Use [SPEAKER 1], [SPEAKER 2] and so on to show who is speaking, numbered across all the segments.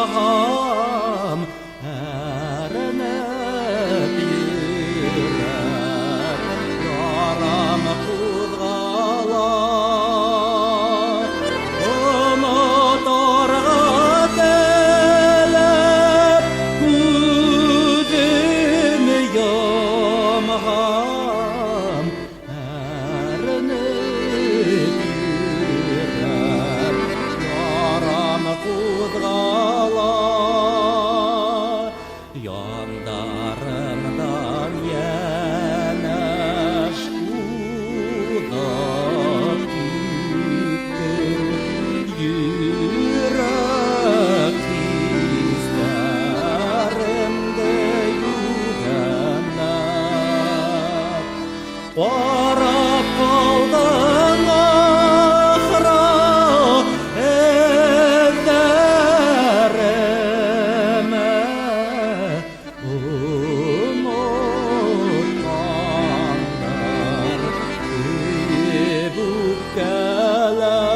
[SPEAKER 1] yomağam erinip yürek yaram kuzgalar unuturga telep güdüm yomağam erinip yürek yaram kuzgalar yandarımdan yeneş uzak gittim yürek izlerimde yügenler qarab qaldın ahra evlerime unutkanlar übüp geler.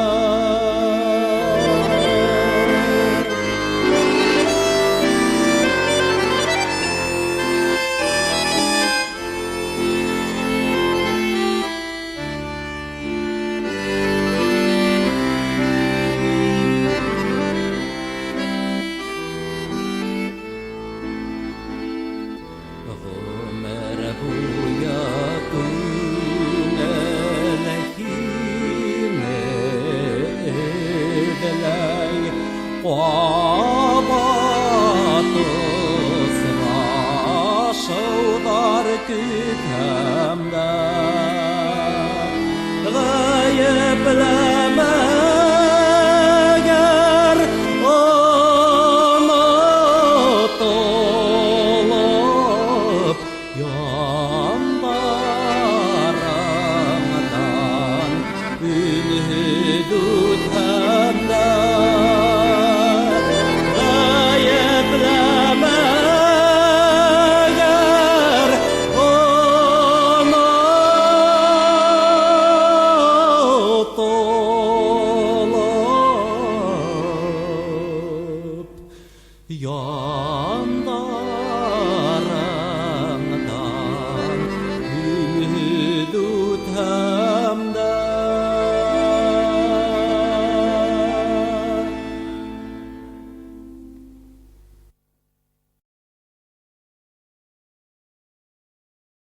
[SPEAKER 1] Ömür boyu günelehime edeley qabatı sıraşılar kütemde gayiplemeger unutulup yanlarımdan ümit ötemde gayiplemeger unutulup yanlarımdan